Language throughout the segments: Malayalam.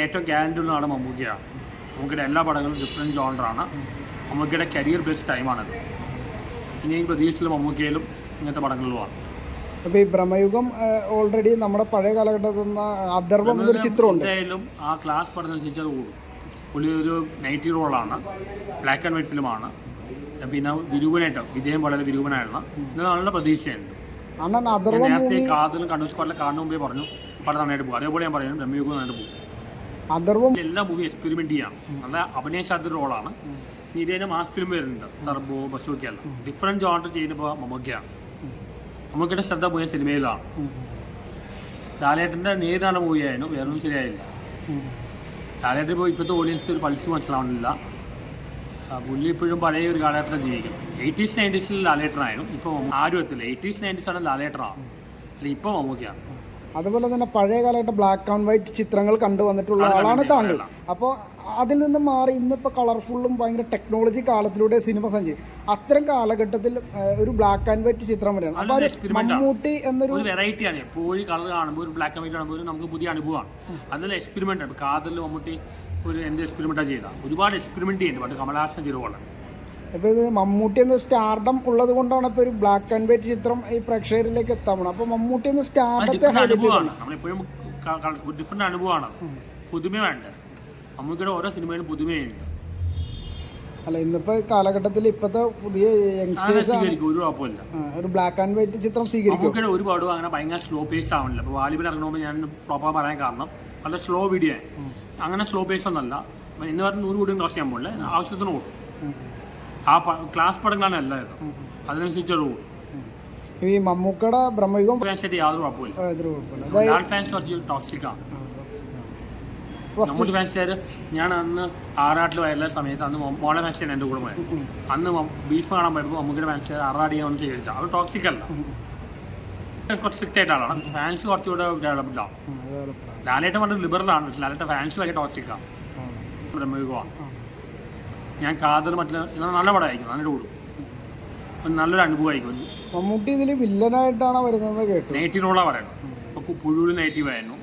ഏറ്റവും ഗ്യാരണ്ടി ഉള്ളതാണ് മമ്മൂക്കയാണ്. മമ്മൂക്കയുടെ എല്ലാ പടങ്ങളും ഡിഫറെൻറ്റ് ജോണറാണ്. മമ്മൂക്കയുടെ കരിയർ ബെസ്റ്റ് ടൈമാണത്. ഇനിയും പ്രതീക്ഷിച്ചുള്ള മമ്മൂക്കയിലും ഇങ്ങനത്തെ പടങ്ങളിലുമാണ്. അപ്പോൾ ഈ ബ്രഹ്മയുഗം ഓൾറെഡി നമ്മുടെ പഴയ കാലഘട്ടത്തിൽ നിന്ന് അഥർവം എന്നൊരു ചിത്രമുണ്ട്. എന്തായാലും ആ ക്ലാസ് പടത്തിനനുസരിച്ച് അത് കൂടും. പുള്ളി ഒരു നൈറ്റി റോളാണ്, ബ്ലാക്ക് ആൻഡ് വൈറ്റ് ഫിലിമാണ്. പിന്നെ വിരൂപനായിട്ട് വിജയം വളരെ വിരൂപനായിരുന്നു. ഇത് നല്ല പ്രതീക്ഷയുണ്ട്. നേരത്തെ കാതലും കണ്ണൂർ സ്ക്വാഡിലെ കാണുന്ന മുമ്പേ പറഞ്ഞു പടം നന്നായിട്ട് പോകും. അതേപോലെ ഞാൻ പറയുന്നത് ബ്രഹ്മയുഗം നന്നായിട്ട് പോകും. എല്ലാ മൂവി എക്സ്പെരിമെന്റ് ചെയ്യാം. നല്ല അഭിനയിച്ചാത്ത റോളാണ്. ഇതേ മാസ് ഫിലിം വരുന്നുണ്ട്, ടർബോ ബസൂക്ക എല്ലാം ഡിഫറെന്റ് ജോണർ ചെയ്യുമ്പോൾ മമ്മൂക്കയാണ്. മമ്മൂക്കയുടെ ശ്രദ്ധ പോയ സിനിമയിലാണ്. ലാലേട്ടൻ്റെ നേരിടാണ് മൂവിയായിരുന്നു, വേറൊന്നും ശരിയായില്ല. ലാലേട്ടൻ ഇപ്പോൾ ഇപ്പോഴത്തെ ഓഡിയൻസിന് ഒരു പൾസ് മനസ്സിലാവുന്നില്ല. പുള്ളി ഇപ്പോഴും പഴയ ഒരു കാലഘട്ടത്തിൽ ജീവിക്കും. 80s 90s ലാലേട്ടനായിരുന്നു. ഇപ്പോൾ ആരും എത്തില്ല. 80s 90s ആണ് ലാലേട്ടനാണ്, അല്ല ഇപ്പോൾ മമ്മൂക്കയാണ്. അതുപോലെ തന്നെ പഴയ കാലഘട്ട ബ്ലാക്ക് ആൻഡ് വൈറ്റ് ചിത്രങ്ങൾ കണ്ടുവന്നിട്ടുള്ള ആളാണ് താങ്കൾ. അപ്പോൾ അതിൽ നിന്ന് മാറി ഇന്നിപ്പോൾ കളർഫുള്ളും ഭയങ്കര ടെക്നോളജി കാലത്തിലൂടെ സിനിമ സഞ്ചരിക്കും. അത്തരം കാലഘട്ടത്തിൽ ഒരു ബ്ലാക്ക് ആൻഡ് വൈറ്റ് ചിത്രം വരികയാണ്. അപ്പോൾ മമ്മൂട്ടി എന്നൊരു വെറൈറ്റിയാണ്. എപ്പോഴും കളർ കാണുമ്പോൾ ഒരു ബ്ലാക്ക് ആൻഡ് വൈറ്റ് കാണുമ്പോൾ നമുക്ക് പുതിയ അനുഭവമാണ്. അതിൽ എക്സ്പെരിമെന്റ് ആണ്. കാതലിൽ മമ്മൂട്ടി ഒരു എന്ത് എക്സ്പെരിമെന്റാണ് ചെയ്താൽ ഒരുപാട് എക്സ്പെരിമെന്റ് ചെയ്യുന്നുണ്ട്. പണ്ട് കമലഹാസൻ ചെയ്തുപോലെ. അപ്പോൾ ഇത് മമ്മൂട്ടി എന്ന സ്റ്റാർഡം ഉള്ളത് കൊണ്ടാണ് ഇപ്പോൾ ഒരു ബ്ലാക്ക് ആൻഡ് വൈറ്റ് ചിത്രം ഈ പ്രേക്ഷകരിലേക്ക് എത്താൻ പോകണം. അപ്പോൾ മമ്മൂട്ടി എന്ന സ്റ്റാർഡത്തെ അനുഭവമാണ്. നമ്മളെപ്പോഴും ഡിഫറെന്റ് അനുഭവമാണ്. പുതുമ വേണ്ട. മമ്മൂക്കയുടെ ഓരോ സിനിമയിലും പുതുമയുണ്ട്. അല്ല, ഇന്നിപ്പോൾ കാലഘട്ടത്തിൽ ഇപ്പോഴത്തെ പുതിയ യങ്സ്റ്റേഴ്സ് ഒരു കുഴപ്പമില്ല. ഒരു ബ്ലാക്ക് ആൻഡ് വൈറ്റ് ചിത്രം സ്വീകരിക്കും. മമ്മൂക്കയുടെ ഒരു പാടും അങ്ങനെ ഭയങ്കര സ്ലോ പേസ് ആവണില്ല. ഇപ്പോൾ വാലിബൻ ഇറങ്ങുമ്പോൾ ഞാൻ ഫ്ലോപ്പാ പറയാൻ കാരണം വളരെ സ്ലോ വീഡിയോ അങ്ങനെ സ്ലോ പേസ് ഒന്നല്ല. എന്ന് പറഞ്ഞാൽ 100 കൂടിയും ക്രോസ് ചെയ്യാൻ പോകില്ല, ആവശ്യത്തിന് കൂടും. ആ ക്ലാസ് പടങ്ങളാണ് എല്ലാവരും അതിനനുസരിച്ച് കൂടും. ഈ മമ്മൂക്കയുടെ ബ്രഹ്മയുഗം ഫാൻസായിട്ട് യാതൊരു കുഴപ്പമില്ല. ഫാൻസ് കുറച്ച് ടോക്സിക്കാണ്. മമ്മൂട്ടി ഫാൻസുകാർ ഞാൻ അന്ന് ആറാട്ടിൽ വയറുള്ള സമയത്ത് അന്ന് മോളെ ഫാൻസാണ് എൻ്റെ കൂടെ പോയത്. അന്ന് ഭീഷ്മ കാണാൻ പോയപ്പോൾ മമ്മൂക്കിയുടെ ഫാൻസുകാർ ആറാടിയാൻ ഒന്ന് സ്വീകരിച്ചാൽ അത് ടോക്സിക് അല്ല. കുറച്ച് സ്ട്രിക്റ്റ് ആയിട്ടാണ്. ഫാൻസ് കുറച്ചുകൂടെ ഡെവലപ്ഡാണ്. ലാലേട്ടൻ വളരെ ലിബറലാണ്. പക്ഷേ ലാലേട്ടൻ ഫാൻസ് ഭയങ്കര ടോക്സിക്കാണ്. ബ്രഹ്മയുഗമാണ്. ഞാൻ കാതൽ മറ്റുള്ള നല്ല പടമായിരിക്കും, നല്ലൊരു കൂടും, നല്ലൊരു അനുഭവമായിരിക്കും. മമ്മൂട്ടി ഇതിൽ വില്ലനായിട്ടാണ് വരുന്നത് കേട്ടു. നെഗറ്റീവ് റോളാണ് പറയുന്നത്. ഇപ്പോൾ പുഴൂര് നെഗറ്റീവ് ആയിരുന്നു,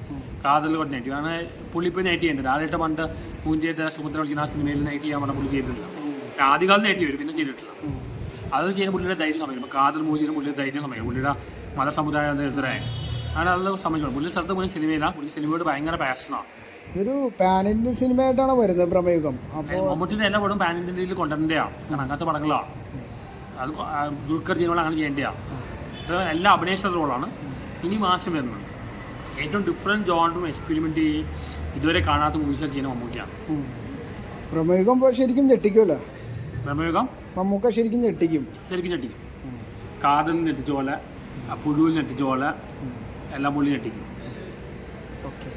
കാതൽ കുറച്ച് നെഗറ്റീവ്. അങ്ങനെ പുള്ളി ഇപ്പോൾ നെഗറ്റീവ് ഉണ്ട്. ലാലേട്ടൻ പണ്ട് മൂഞ്ചേത്തെ സുമുദ്ര വിളിക്കുന്ന ആ സിനിമയിൽ നെഗറ്റീവ് ചെയ്യാൻ പറഞ്ഞാൽ പുള്ളി ചെയ്തിട്ടില്ല. ആദ്യകാലം നെഗറ്റീവ് വരും, പിന്നെ ചെയ്തിട്ടില്ല. അത് ചെയ്യുന്ന പുള്ളിയുടെ ധൈര്യം സമയം. ഇപ്പോൾ കാതൽ മൂഞ്ചിന് പുള്ളിയുടെ ധൈര്യം സമയം, പുള്ളിയുടെ മതസമുദായ നേതൃത്വരായ അങ്ങനെ അത് സംബന്ധിച്ചു. പുള്ളി സ്ഥലത്ത് പോയി സിനിമയിലാണ്. പുള്ളി സിനിമയോട് ഭയങ്കര പാഷനാണ്. ഒരു പാൻ ഇന്ത്യൻ സിനിമയായിട്ടാണ് വരുന്നത് ബ്രഹ്മയുഗം. അപ്പോൾ മമ്മൂട്ടിൻ്റെ എല്ലാ പടവും പാൻ ഇന്ത്യൻ രീതിയിൽ കൊണ്ടുവരേണ്ടതാണ്. കാരണം അങ്ങനത്തെ പടങ്ങളാണ്. അത് ദുൽഖർ ചെയ്യുമ്പോൾ അങ്ങനെ ചെയ്യേണ്ടതാണ്. ഇത് എല്ലാ അഭിനയിച്ച റോളാണ്. ഇനി മാസം വരുന്നുണ്ട്. ഏറ്റവും ഡിഫറെൻറ്റ് ജോണറും എക്സ്പെരിമെൻ്റ് ചെയ്യും ഇതുവരെ കാണാത്ത മൂവീസ് ചെയ്യുന്ന മമ്മൂക്കയാണ്. ബ്രഹ്മയുഗം ശരിക്കും ഞെട്ടിക്കുമല്ലോ. ബ്രഹ്മയുഗം മമ്മൂക്ക ശരിക്കും ഞെട്ടിക്കും. കാതലിൽ ഞെട്ടിച്ച പോലെ, പുഴുവിൽ ഞെട്ടിച്ച പോലെ എല്ലാം പുള്ളി ഞെട്ടിക്കും. ഓക്കെ.